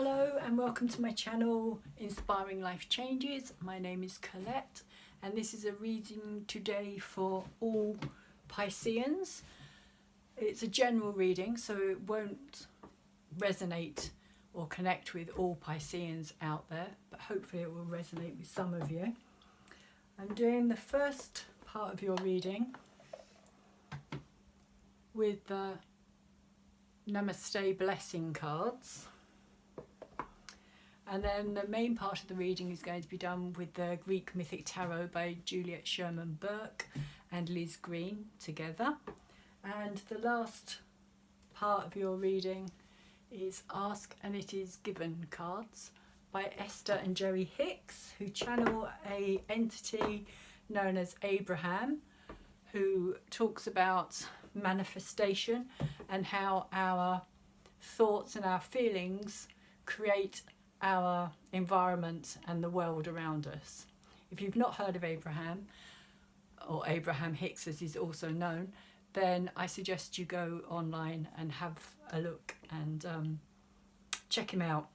Hello and welcome to my channel Inspiring Life Changes. My name is Colette and this is a reading today for all Pisceans. It's a general reading, so it won't resonate or connect with all Pisceans out there, but hopefully it will resonate with some of you. I'm doing the first part of your reading with the Namaste Blessing cards. And then the main part of the reading is going to be done with the Greek Mythic Tarot by Juliet Sherman Burke and Liz Green together. And the last part of your reading is Ask and It Is Given cards by Esther and Jerry Hicks, who channel a entity known as Abraham, who talks about manifestation and how our thoughts and our feelings create our environment and the world around us. If you've not heard of Abraham, or Abraham Hicks as he's also known, then I suggest you go online and have a look and check him out.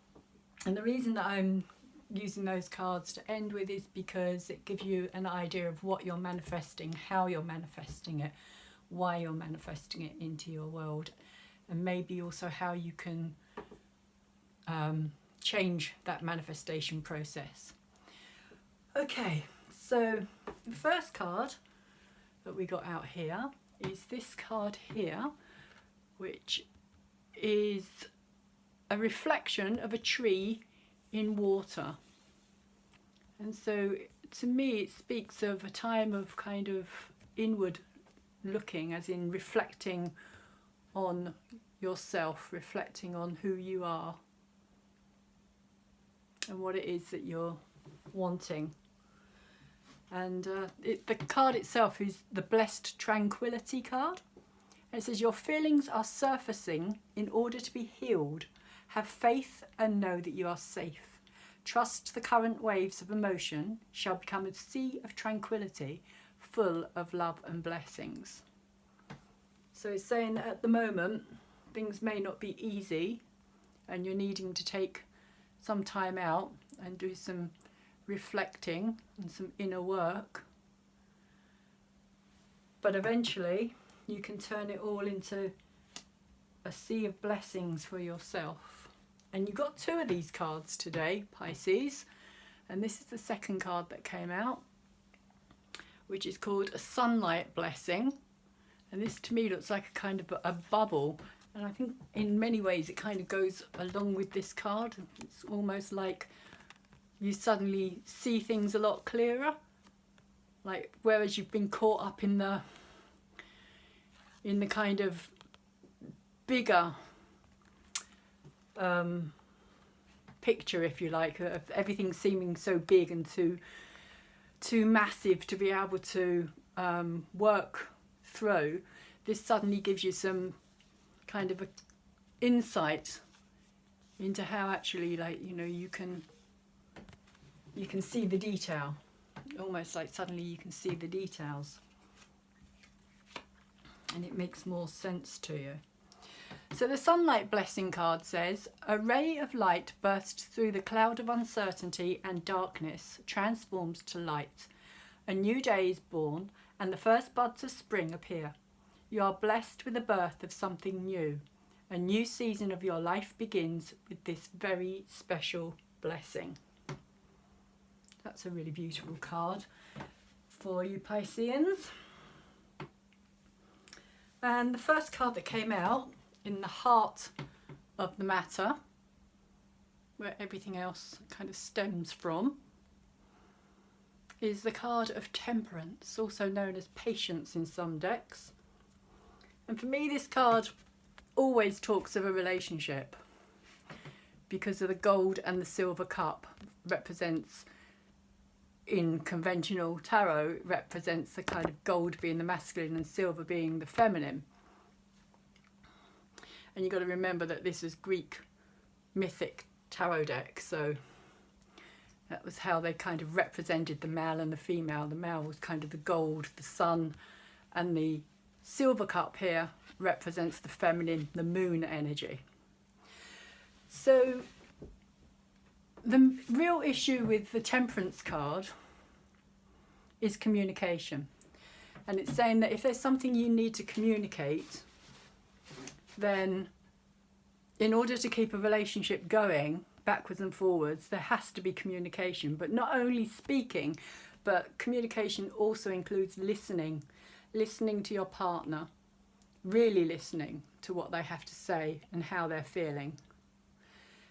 And the reason that I'm using those cards to end with is because it gives you an idea of what you're manifesting, how you're manifesting it, why you're manifesting it into your world, and maybe also how you can change that manifestation process. Okay, so the first card that we got out here is this card here, which is a reflection of a tree in water. And so to me it speaks of a time of kind of inward looking, as in reflecting on yourself, reflecting on who you are and what it is that you're wanting. And the card itself is the Blessed Tranquility card. And it says, your feelings are surfacing in order to be healed. Have faith and know that you are safe. Trust the current waves of emotion shall become a sea of tranquility, full of love and blessings. So it's saying that at the moment things may not be easy and you're needing to take some time out and do some reflecting and some inner work, but eventually you can turn it all into a sea of blessings for yourself. And you got two of these cards today, Pisces, and this is the second card that came out, which is called a Sunlight Blessing. And this to me looks like a kind of a bubble, and I think in many ways it kind of goes along with this card. It's almost like you suddenly see things a lot clearer, like whereas you've been caught up in the kind of bigger picture, if you like, of everything seeming so big and too massive to be able to work through. This suddenly gives you some kind of a insight into how actually, like, you know, you can see the detail, almost like suddenly you can see the details and it makes more sense to you. So the Sunlight Blessing card says, a ray of light bursts through the cloud of uncertainty and darkness, transforms to light. A new day is born and the first buds of spring appear. You are blessed with the birth of something new. A new season of your life begins with this very special blessing. That's a really beautiful card for you Pisceans. And the first card that came out, in the heart of the matter, where everything else kind of stems from, is the card of Temperance, also known as Patience in some decks. And for me this card always talks of a relationship, because of the gold and the silver cup represents, in conventional tarot, represents the kind of gold being the masculine and silver being the feminine. And you've got to remember that this is Greek mythic tarot deck, so that was how they kind of represented the male and the female. The male was kind of the gold, the sun, and the silver cup here represents the feminine, the moon energy. So the real issue with the Temperance card is communication. And it's saying that if there's something you need to communicate, then in order to keep a relationship going backwards and forwards, there has to be communication. But not only speaking, but communication also includes listening. Listening to your partner, really listening to what they have to say and how they're feeling.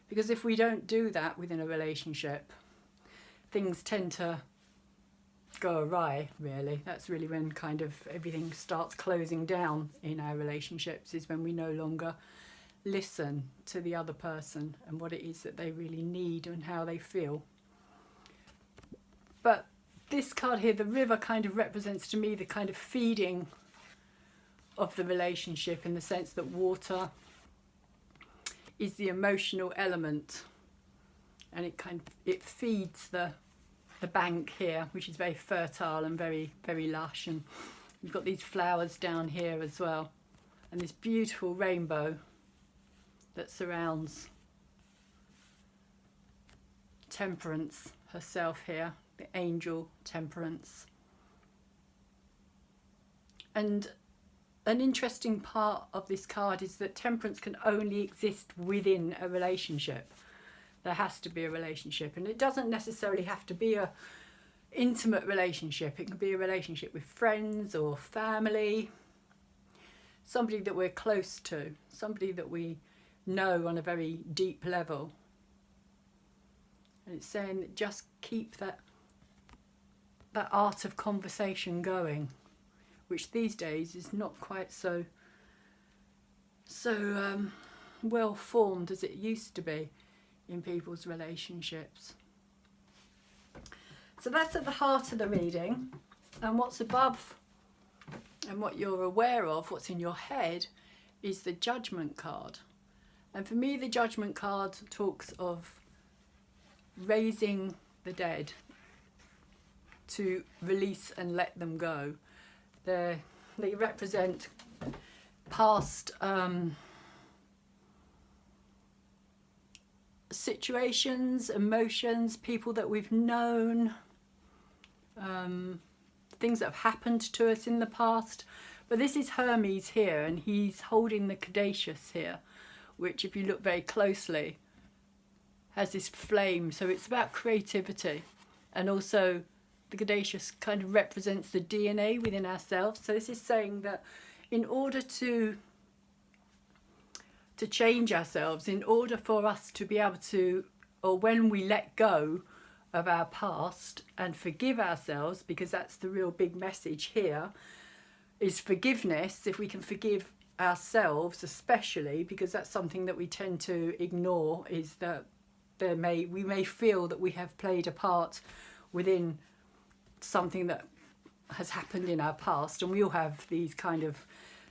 Because if we don't do that within a relationship, things tend to go awry, really. That's really when kind of everything starts closing down in our relationships, is when we no longer listen to the other person and what it is that they really need and how they feel. But this card here, the river, kind of represents to me the kind of feeding of the relationship, in the sense that water is the emotional element, and it feeds the bank here, which is very fertile and very, very lush. And you've got these flowers down here as well, and this beautiful rainbow that surrounds Temperance herself here, the angel Temperance. And an interesting part of this card is that Temperance can only exist within a relationship. There has to be a relationship, and it doesn't necessarily have to be a intimate relationship. It can be a relationship with friends or family, somebody that we're close to, somebody that we know on a very deep level. And it's saying that just keep that art of conversation going, which these days is not quite so well formed as it used to be in people's relationships. So that's at the heart of the reading, and what's above and what you're aware of, what's in your head, is the Judgment card. And for me, the Judgment card talks of raising the dead, to release and let them go. They represent past situations, emotions, people that we've known, things that have happened to us in the past. But this is Hermes here, and he's holding the Caduceus here, which, if you look very closely, has this flame. So it's about creativity, and also the Caduceus kind of represents the DNA within ourselves. So this is saying that in order to change ourselves, in order for us to be able to, or when we let go of our past and forgive ourselves, because that's the real big message here, is forgiveness. If we can forgive ourselves, especially, because that's something that we tend to ignore, is that we may feel that we have played a part within something that has happened in our past, and we all have these kind of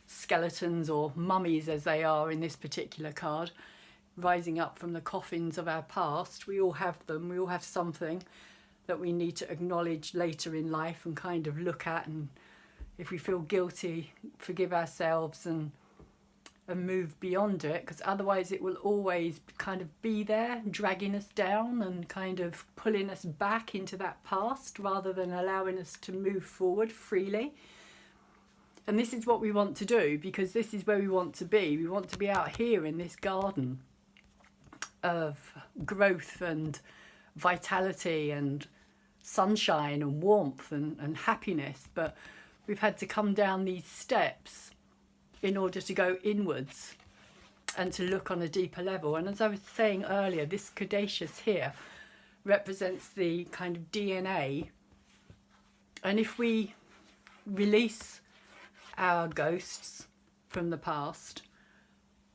skeletons, or mummies as they are in this particular card, rising up from the coffins of our past. We all have them. We all have something that we need to acknowledge later in life and kind of look at, and if we feel guilty, forgive ourselves and move beyond it, because otherwise it will always kind of be there, dragging us down and kind of pulling us back into that past, rather than allowing us to move forward freely. And this is what we want to do, because this is where we want to be. We want to be out here in this garden of growth and vitality and sunshine and warmth and happiness. But we've had to come down these steps in order to go inwards and to look on a deeper level. And as I was saying earlier, this Caduceus here represents the kind of DNA. And if we release our ghosts from the past,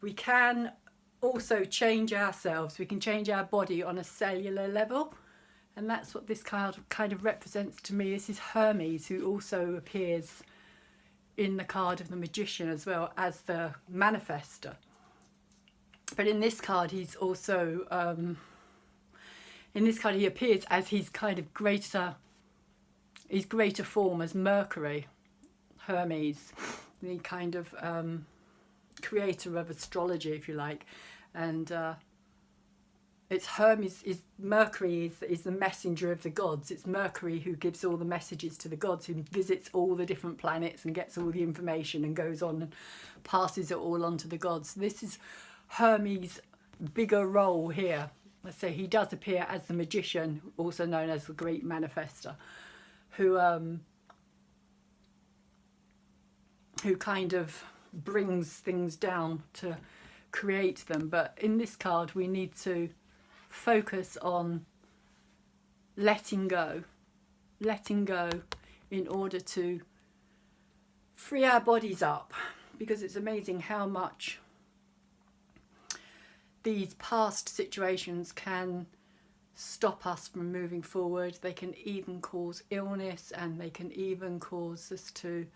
we can also change ourselves. We can change our body on a cellular level, and that's what this card kind of represents to me. This is Hermes, who also appears in the card of the Magician as well as the manifester. But in this card, he's also in this card he appears as his kind of greater form as Mercury, Hermes, the kind of creator of astrology, if you like. And it's Hermes, is Mercury is the messenger of the gods. It's Mercury who gives all the messages to the gods, who visits all the different planets and gets all the information and goes on and passes it all on to the gods. This is Hermes' bigger role here. Let's say he does appear as the magician, also known as the great manifester, who kind of brings things down to create them. But in this card we need to focus on letting go in order to free our bodies up, because it's amazing how much these past situations can stop us from moving forward. They can even cause illness, and they can even cause us to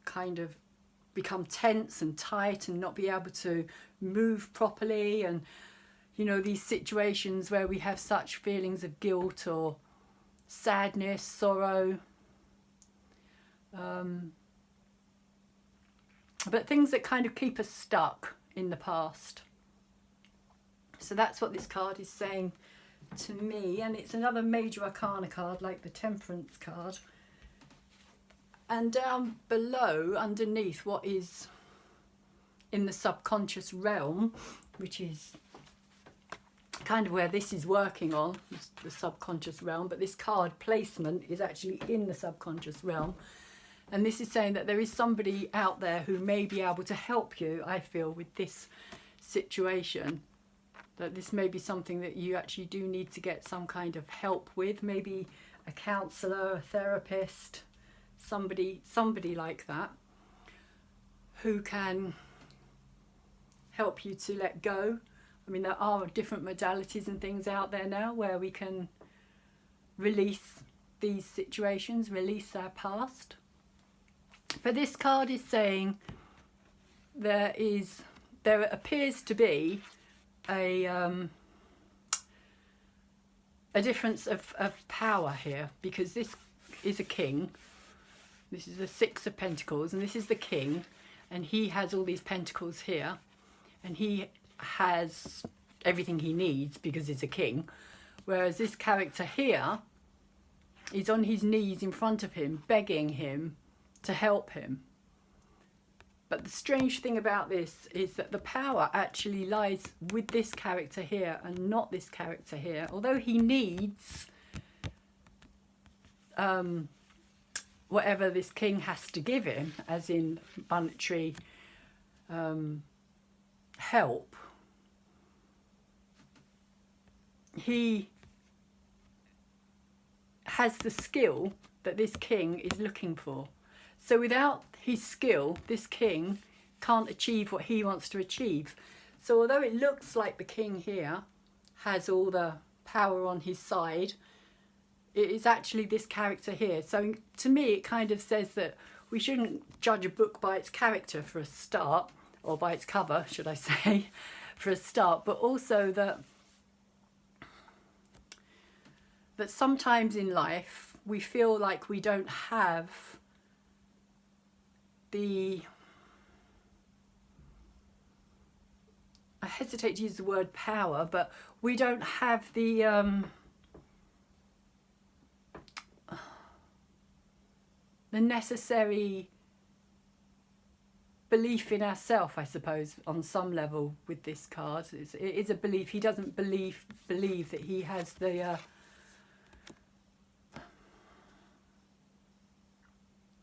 kind of become tense and tight and not be able to move properly. And you know, these situations where we have such feelings of guilt or sadness, sorrow, but things that kind of keep us stuck in the past. So that's what this card is saying to me. And it's another major arcana card, like the Temperance card. And down below, underneath, what is in the subconscious realm, which is kind of where this is working on, the subconscious realm, but this card placement is actually in the subconscious realm. And this is saying that there is somebody out there who may be able to help you, I feel, with this situation. That this may be something that you actually do need to get some kind of help with, maybe a counsellor, a therapist, somebody like that, who can help you to let go. I mean, there are different modalities and things out there now where we can release these situations, release our past. But this card is saying there appears to be a difference of power here, because this is a king. This is the Six of Pentacles, and this is the king, and he has all these pentacles here, and he has everything he needs because he's a king, whereas this character here is on his knees in front of him, begging him to help him. But the strange thing about this is that the power actually lies with this character here and not this character here. Although he needs whatever this king has to give him, as in monetary help, he has the skill that this king is looking for. So without his skill, this king can't achieve what he wants to achieve. So although it looks like the king here has all the power on his side, it is actually this character here. So to me, it kind of says that we shouldn't judge a book by its character for a start, or by its cover, should I say, for a start, but also that sometimes in life we feel like we don't have I hesitate to use the word power, but we don't have the necessary belief in ourselves, I suppose, on some level with this card. It is a belief. He doesn't believe that he has the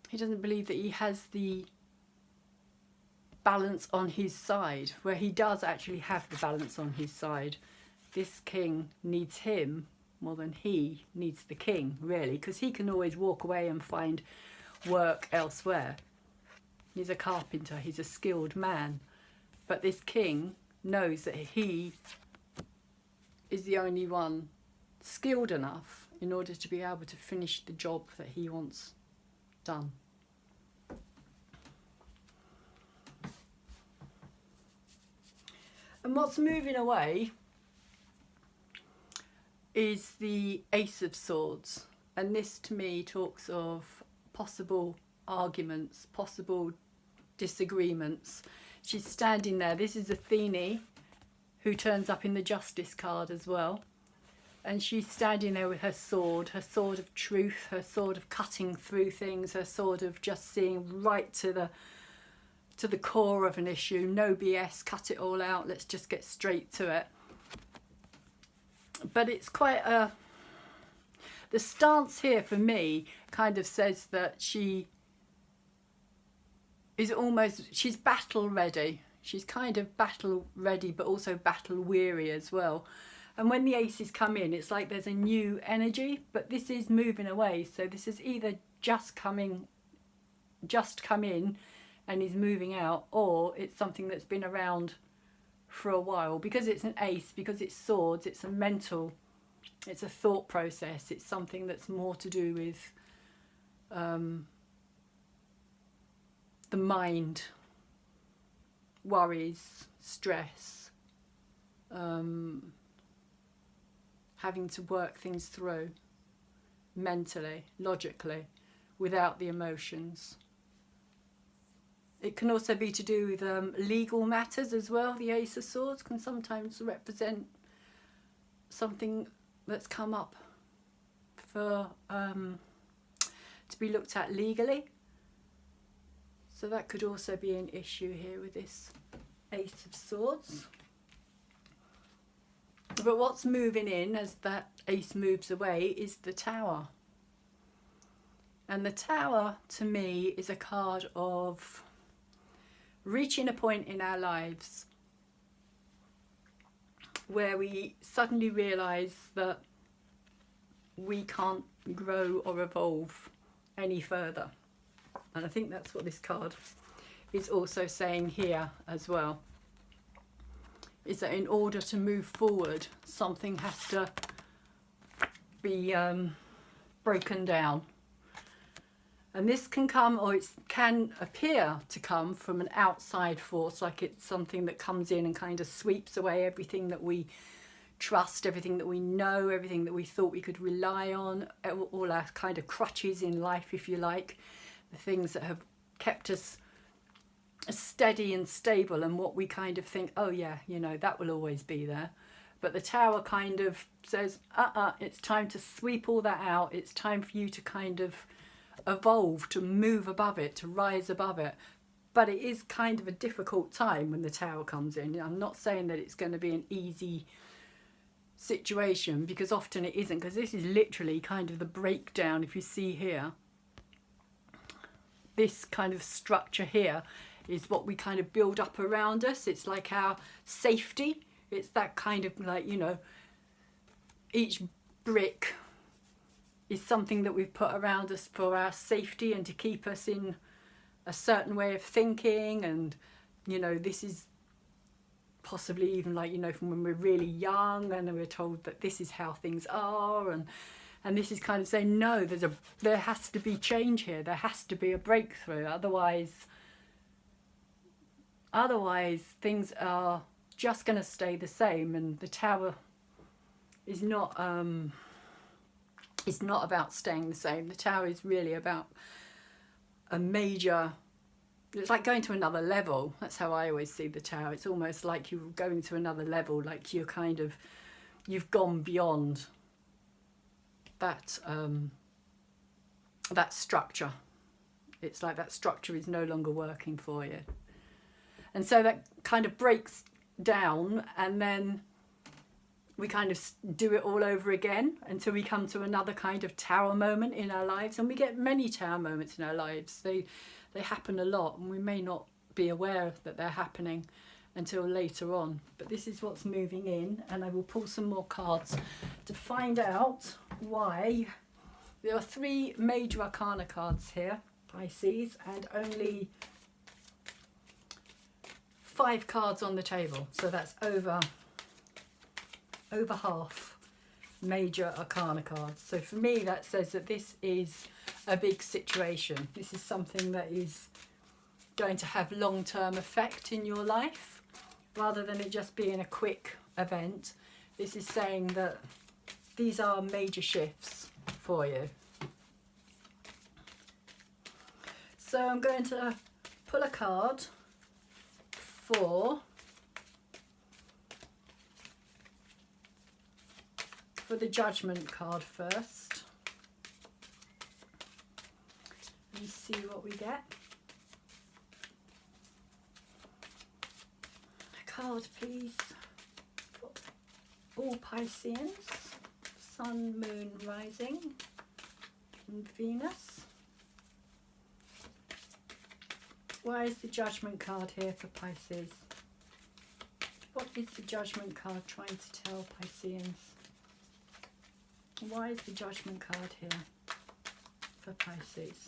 he doesn't believe that he has the balance on his side, where he does actually have the balance on his side. This king needs him more than he needs the king, really, because he can always walk away and find work elsewhere. He's a carpenter, he's a skilled man, but this king knows that he is the only one skilled enough in order to be able to finish the job that he wants done. And what's moving away is the Ace of Swords, and this to me talks of possible arguments, possible disagreements. She's standing there. This is Athene, who turns up in the Justice card as well. And she's standing there with her sword of truth, her sword of cutting through things, her sword of just seeing right to the core of an issue. No BS, cut it all out, let's just get straight to it. But it's quite a... The stance here for me kind of says that she is almost... She's battle ready. She's kind of battle ready, but also battle weary as well. And when the aces come in, it's like there's a new energy, but this is moving away. So this is either just come in and is moving out, or it's something that's been around for a while. Because it's an ace, because it's swords, it's a mental, it's a thought process. It's something that's more to do with the mind, worries, stress, having to work things through mentally, logically, without the emotions. It can also be to do with legal matters as well. The Ace of Swords can sometimes represent something that's come up for to be looked at legally. So that could also be an issue here with this Ace of Swords. But what's moving in as that ace moves away is the Tower. And the Tower, to me, is a card of reaching a point in our lives where we suddenly realise that we can't grow or evolve any further. And I think that's what this card is also saying here as well. Is that in order to move forward, something has to be broken down. And this can come, or it can appear to come from an outside force, like it's something that comes in and kind of sweeps away everything that we trust, everything that we know, everything that we thought we could rely on, all our kind of crutches in life, if you like, the things that have kept us steady and stable, and what we kind of think, oh yeah, you know, that will always be there. But the Tower kind of says, it's time to sweep all that out. It's time for you to kind of evolve, to move above it, to rise above it. But it is kind of a difficult time when the Tower comes in. I'm not saying that it's going to be an easy situation, because often it isn't, because this is literally kind of the breakdown. If you see here, this kind of structure here is what we kind of build up around us. It's like our safety. It's that kind of, like, you know, each brick is something that we've put around us for our safety and to keep us in a certain way of thinking. And, you know, this is possibly even, like, you know, from when we're really young and we're told that this is how things are, and this is kind of saying, no, there has to be change here. There has to be a breakthrough. Otherwise things are just going to stay the same. And the Tower is not it's not about staying the same. The Tower is really about a major, it's like going to another level. That's how I always see the Tower. It's almost like you're going to another level, like you've gone beyond that that structure. It's like that structure is no longer working for you. And so that kind of breaks down, and then we kind of do it all over again until we come to another kind of Tower moment in our lives. And we get many Tower moments in our lives. They happen a lot, and we may not be aware that they're happening until later on. But this is what's moving in, and I will pull some more cards to find out why. There are 3 major arcana cards here, Pisces, and only 5 cards on the table, so that's over half major arcana cards. So for me, that says that this is a big situation. This is something that is going to have long-term effect in your life, rather than it just being a quick event. This is saying that these are major shifts for you. So I'm going to pull a card for for the Judgment card first. Let's see what we get. A card, please, for all Pisceans. Sun, Moon, Rising, and Venus. Why is the Judgment card here for Pisces? What is the Judgment card trying to tell Pisceans? Why is the Judgment card here for Pisces?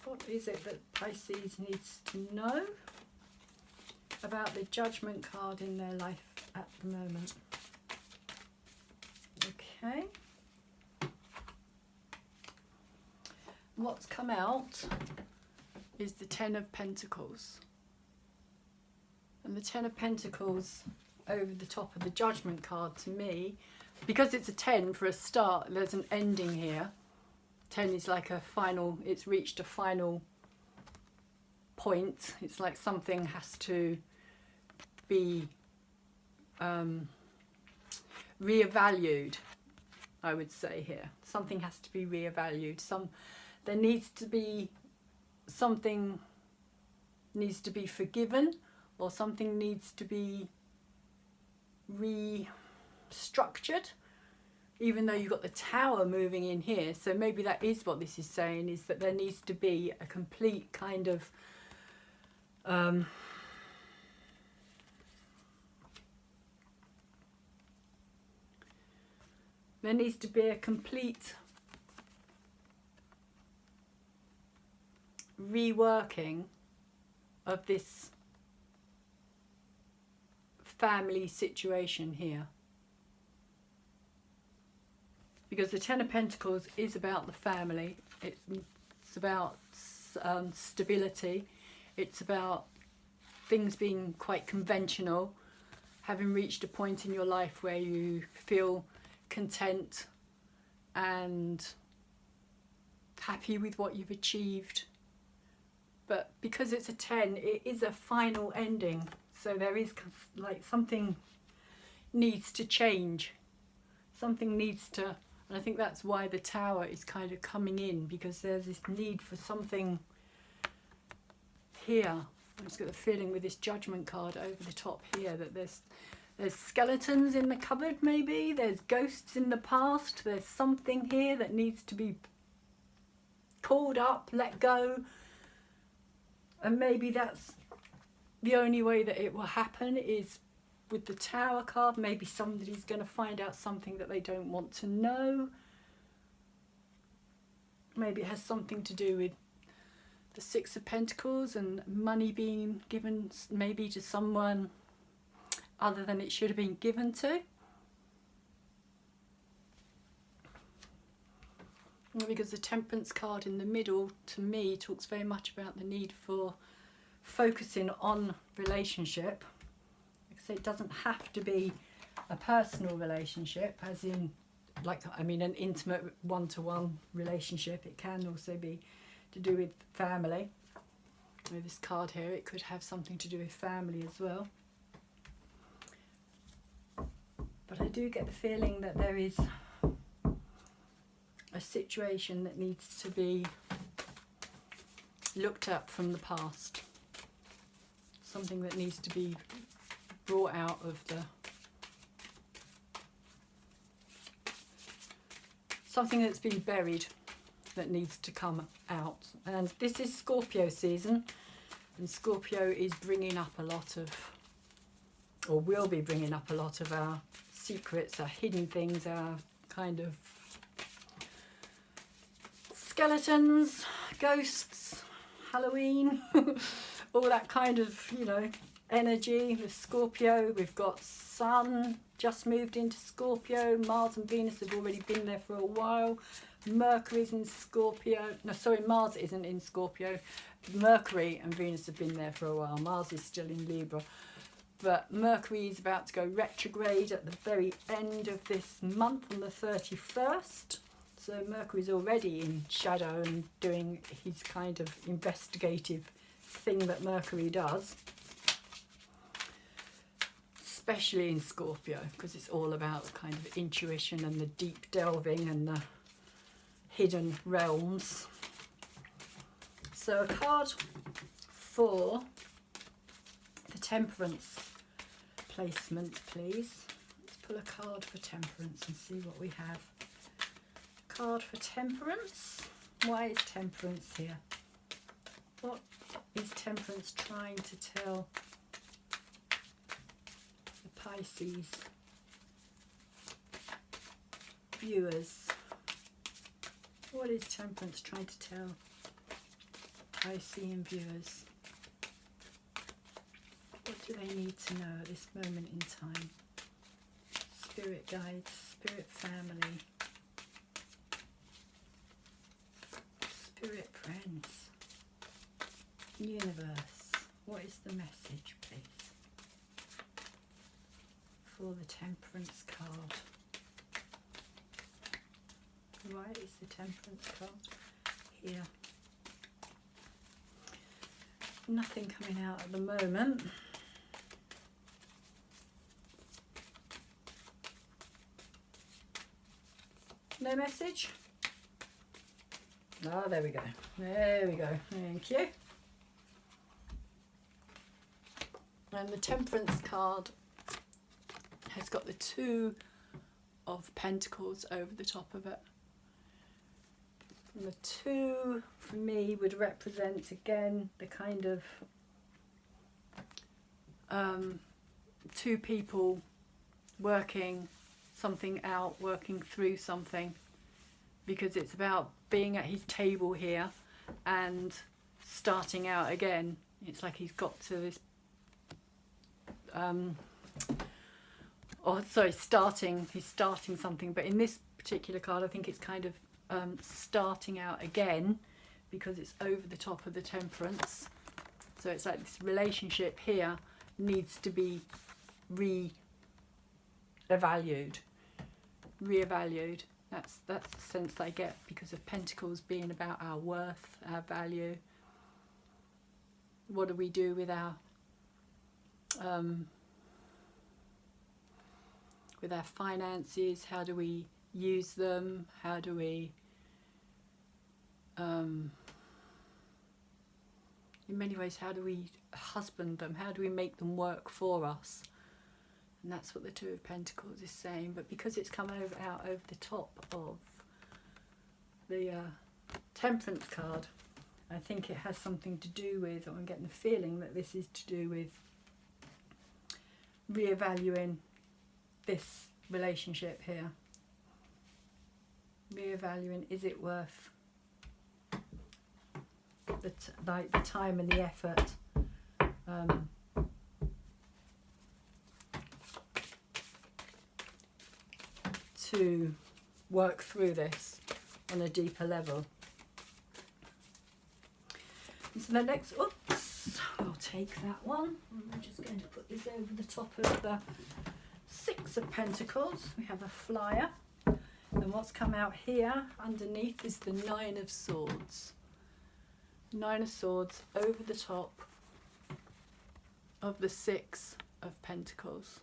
What is it that Pisces needs to know about the Judgment card in their life at the moment? Okay. What's come out is the Ten of Pentacles. And the Ten of Pentacles over the top of the Judgment card, to me, because it's a 10 for a start, there's an ending here. 10 is like a final, it's reached a final point. It's like something has to be reevaluated, I would say here. Something has to be reevaluated. There needs to be something needs to be forgiven, or something needs to be restructured, even though you've got the Tower moving in here. So maybe that is what this is saying, is that there needs to be a complete kind of there needs to be a complete reworking of this family situation here, because the Ten of Pentacles is about the family. It's about stability. It's about things being quite conventional, having reached a point in your life where you feel content and happy with what you've achieved. But because it's a 10, it is a final ending. So there is like something needs to change. Something needs to, and I think that's why the Tower is kind of coming in, because there's this need for something here. I've just got the feeling with this Judgment card over the top here that there's skeletons in the cupboard, maybe. There's ghosts in the past. There's something here that needs to be called up, let go. And maybe that's the only way that it will happen, is with the Tower card. Maybe somebody's going to find out something that they don't want to know. Maybe it has something to do with the Six of Pentacles and money being given maybe to someone other than it should have been given to. Because the Temperance card in the middle, to me, talks very much about the need for focusing on relationship. Like I say, it doesn't have to be a personal relationship, as in, like, I mean, an intimate one-to-one relationship. It can also be to do with family. With this card here, it could have something to do with family as well. But I do get the feeling that there is a situation that needs to be looked at from the past. Something that needs to be brought out of the... something that's been buried that needs to come out. And this is Scorpio season, and Scorpio is bringing up a lot of, or will be bringing up a lot of our secrets, our hidden things, our kind of skeletons, ghosts, Halloween, all that kind of, you know, energy with Scorpio. We've got Sun just moved into Scorpio. Mars and Venus have already been there for a while. Mercury's in Scorpio. No, sorry, Mars isn't in Scorpio. Mercury and Venus have been there for a while. Mars is still in Libra. But Mercury is about to go retrograde at the very end of this month on the 31st. So Mercury's already in shadow and doing his kind of investigative thing that Mercury does. especially in Scorpio, because it's all about kind of intuition and the deep delving and the hidden realms. So a card for the Temperance placement, please. Let's pull a card for Temperance and see what we have. Card for Temperance. Why is Temperance here? What is Temperance trying to tell the Pisces viewers? What is Temperance trying to tell Piscean viewers? What do they need to know at this moment in time? Spirit guides, spirit family, spirit friends, universe. What is the message, please, for the Temperance card? Why is the Temperance card here? Nothing coming out at the moment. No message? Ah, there we go. There we go. Thank you. And the Temperance card has got the 2 of Pentacles over the top of it. And the 2 for me would represent again the kind of 2 people working something out, working through something, because it's about being at his table here and starting out again. It's like he's got to this he's starting something, but in this particular card I think it's kind of starting out again, because it's over the top of the Temperance. So it's like this relationship here needs to be reevaluated. That's the sense that I get, because of Pentacles being about our worth, our value. What do we do with our finances? How do we use them? How do we in many ways, how do we husband them? How do we make them work for us? And that's what the 2 of Pentacles is saying. But because it's come out over the top of the Temperance card, I think it has something to do with, or I'm getting the feeling that this is to do with reevaluating this relationship here. Reevaluating, is it worth the time and the effort to work through this on a deeper level. And so the next, oops, I'll take that one. I'm just going to put this over the top of the 6 of Pentacles. We have a flyer, and what's come out here underneath is the 9 of Swords. 9 of Swords over the top of the 6 of Pentacles.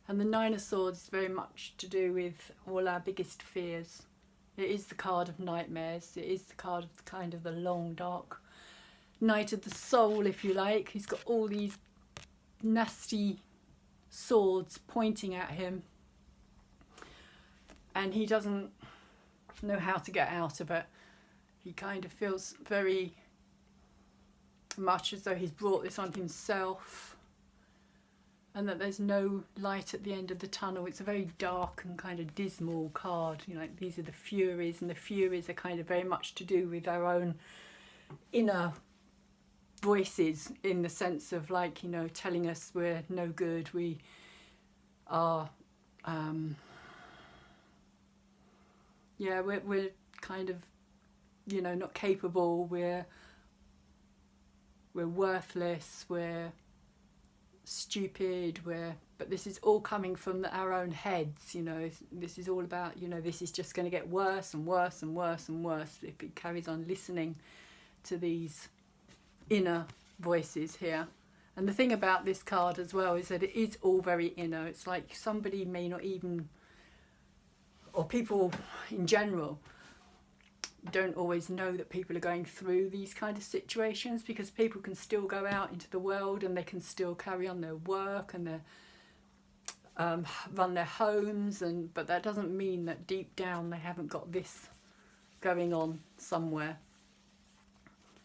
And the 9 of Swords is very much to do with all our biggest fears. It is the card of nightmares. It is the card of kind of the long, dark night of the soul, if you like. He's got all these nasty swords pointing at him, and he doesn't know how to get out of it. He kind of feels very much as though he's brought this on himself, and that there's no light at the end of the tunnel. It's a very dark and kind of dismal card. You know, like these are the Furies, and the Furies are kind of very much to do with our own inner voices, in the sense of, like, you know, telling us we're no good, we are we're kind of, you know, not capable, we're worthless, we're stupid, but this is all coming from our own heads. You know, this is all about, you know, this is just going to get worse and worse and worse and worse if it carries on listening to these inner voices here. And the thing about this card as well is that it is all very inner. It's like somebody may not even, or people in general, don't always know that people are going through these kind of situations, because people can still go out into the world and they can still carry on their work and their run their homes, but that doesn't mean that deep down they haven't got this going on somewhere.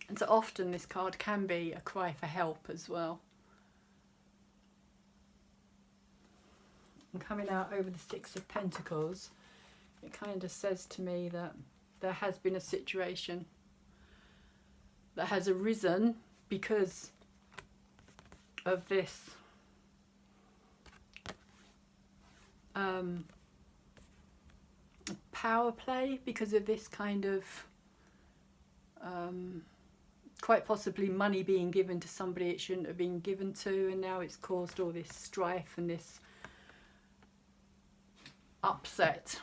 And so often this card can be a cry for help as well. And coming out over the Six of Pentacles, it kind of says to me that there has been a situation that has arisen because of this power play, because of this kind of quite possibly money being given to somebody it shouldn't have been given to, and now it's caused all this strife and this upset.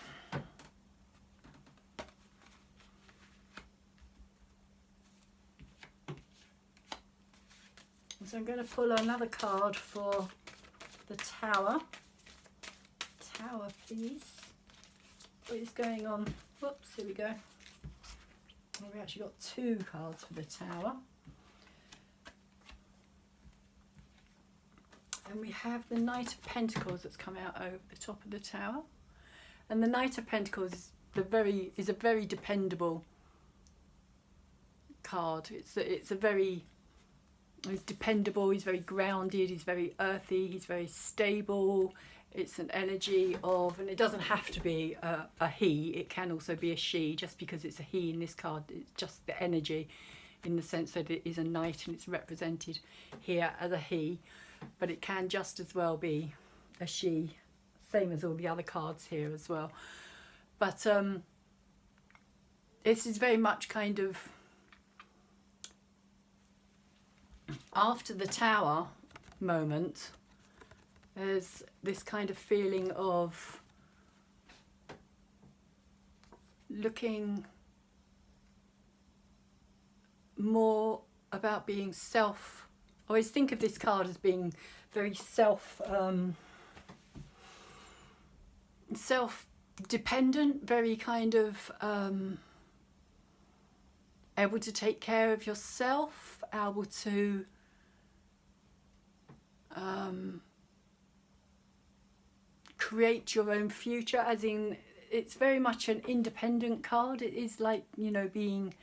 So I'm going to pull another card for the Tower. Tower, please. What is going on? Whoops, here we go. We actually got two cards for the Tower. And we have the Knight of Pentacles that's come out over the top of the Tower. And the Knight of Pentacles is a very dependable card. He's dependable, he's very grounded, he's very earthy, he's very stable. It's an energy of, and it doesn't have to be a he, it can also be a she. Just because it's a he in this card, it's just the energy, in the sense that it is a knight and it's represented here as a he, but it can just as well be a she, same as all the other cards here as well. But this is very much kind of after the Tower moment. There's this kind of feeling of looking more about being I always think of this card as being very self-dependent, very kind of able to take care of yourself, able to create your own future, as in it's very much an independent card. It is like, you know, being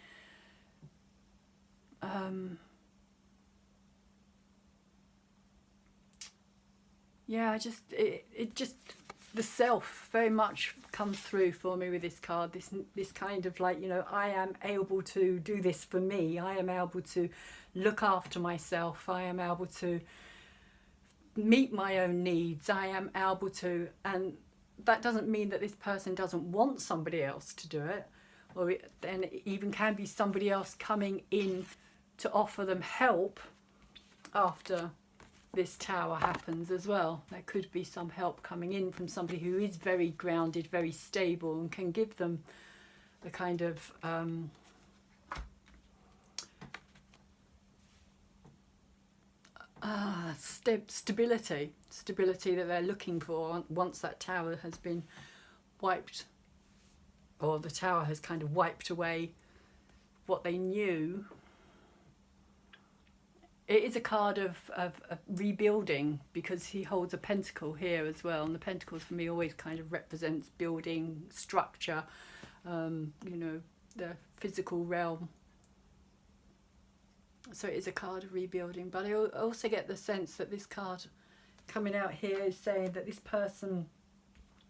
it just the self very much comes through for me with this card. This kind of like, you know, I am able to do this for me, I am able to look after myself, I am able to meet my own needs, I am able to, and that doesn't mean that this person doesn't want somebody else to do it, and it even can be somebody else coming in to offer them help after this Tower happens as well. There could be some help coming in from somebody who is very grounded, very stable, and can give them the kind of stability that they're looking for once that Tower has been wiped, or the Tower has kind of wiped away what they knew. It is a card of rebuilding, because he holds a pentacle here as well, and the pentacles for me always kind of represents building, structure, you know, the physical realm. So it is a card of rebuilding, but I also get the sense that this card coming out here is saying that this person,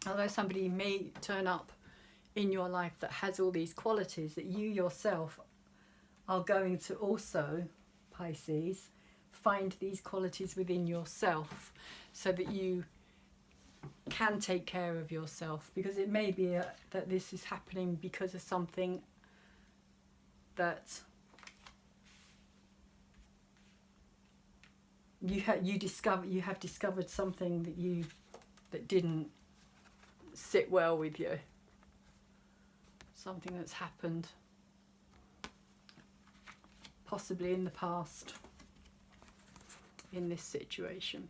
although somebody may turn up in your life that has all these qualities, that you yourself are going to also, Pisces, find these qualities within yourself so that you can take care of yourself, because it may be that this is happening because of something that you have discovered something that didn't sit well with you, something that's happened possibly in the past. in this situation.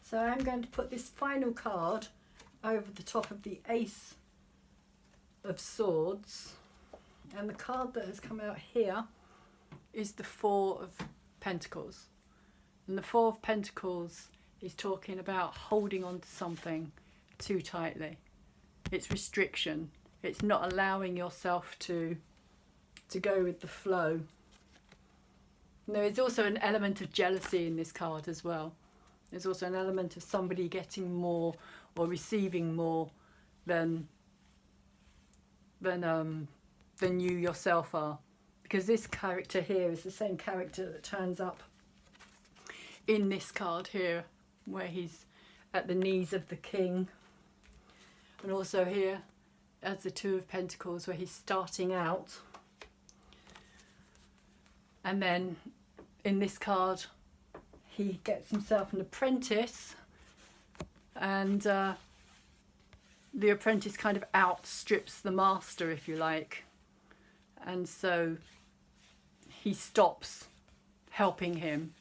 So I'm going to put this final card over the top of the Ace of Swords, and the card that has come out here is the Four of Pentacles. And the Four of Pentacles is talking about holding on to something too tightly. It's restriction. It's not allowing yourself to go with the flow. And there is also an element of jealousy in this card as well. There's also an element of somebody getting more or receiving more than you yourself are. Because this character here is the same character that turns up in this card here, where he's at the knees of the king. And also here as the Two of Pentacles, where he's starting out. And then in this card, he gets himself an apprentice, and the apprentice kind of outstrips the master, if you like. And so he stops helping him.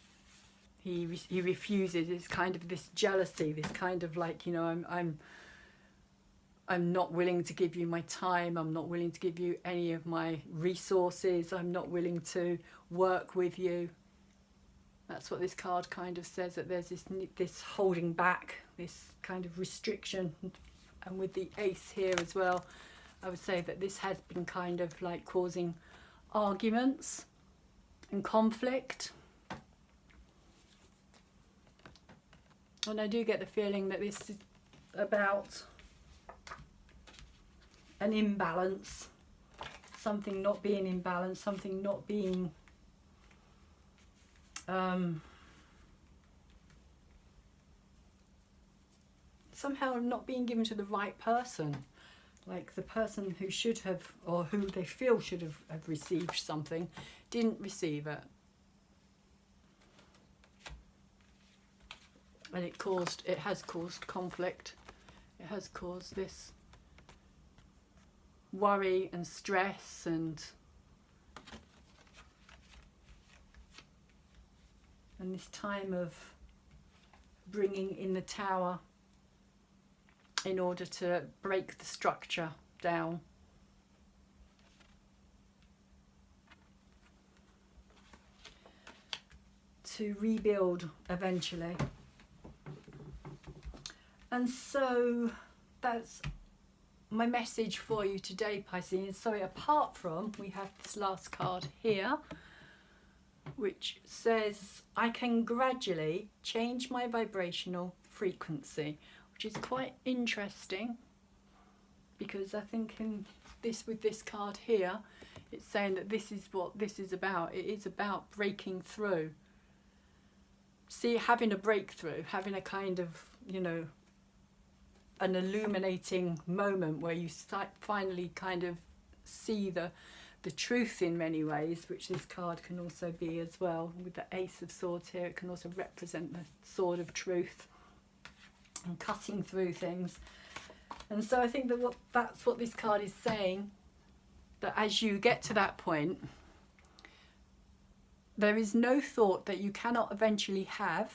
He refuses. It's kind of this jealousy, this kind of like, you know, I'm not willing to give you my time. I'm not willing to give you any of my resources. I'm not willing to work with you. That's what this card kind of says, that there's this holding back, this kind of restriction. And with the Ace here as well, I would say that this has been kind of like causing arguments and conflict. And I do get the feeling that this is about an imbalance, something not being in balance, something not being somehow not being given to the right person, like the person who should have, or who they feel should have received something, didn't receive it. And it has caused conflict. It has caused this worry and stress and this time of bringing in the Tower in order to break the structure down. To rebuild eventually. And so that's my message for you today, Pisces. So apart from, we have this last card here, which says, I can gradually change my vibrational frequency, which is quite interesting, because I think with this card here, it's saying that this is what this is about. It is about breaking through. See, having a breakthrough, having a kind of, you know, an illuminating moment where you finally kind of see the truth in many ways, which this card can also be as well. With the Ace of Swords here, it can also represent the sword of truth and cutting through things. And so I think that that's what this card is saying, that as you get to that point, there is no thought that you cannot eventually have,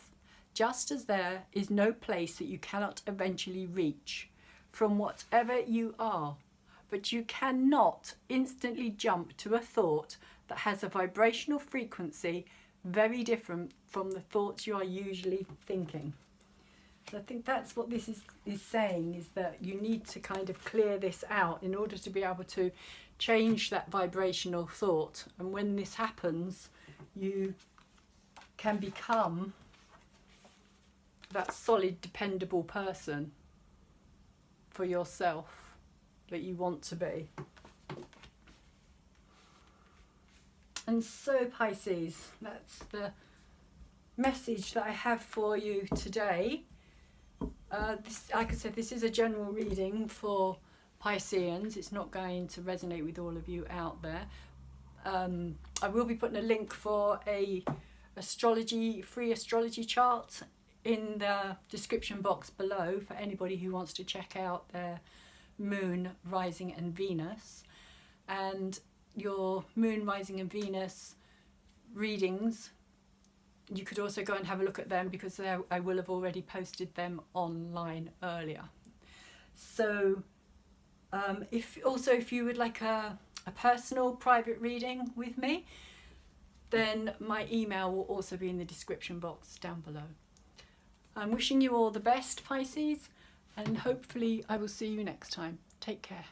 just as there is no place that you cannot eventually reach from whatever you are. But you cannot instantly jump to a thought that has a vibrational frequency very different from the thoughts you are usually thinking. So I think that's what this is saying, is that you need to kind of clear this out in order to be able to change that vibrational thought. And when this happens, you can become that solid, dependable person for yourself that you want to be. And so, Pisces, that's the message that I have for you today. Like I said, this is a general reading for Pisceans. It's not going to resonate with all of you out there. I will be putting a link for a free astrology chart in the description box below for anybody who wants to check out their moon, rising and Venus. And your Moon, Rising and Venus readings, you could also go and have a look at them, because I will have already posted them online earlier. So if you would like a personal private reading with me, then my email will also be in the description box down below. I'm wishing you all the best, Pisces, and hopefully I will see you next time. Take care.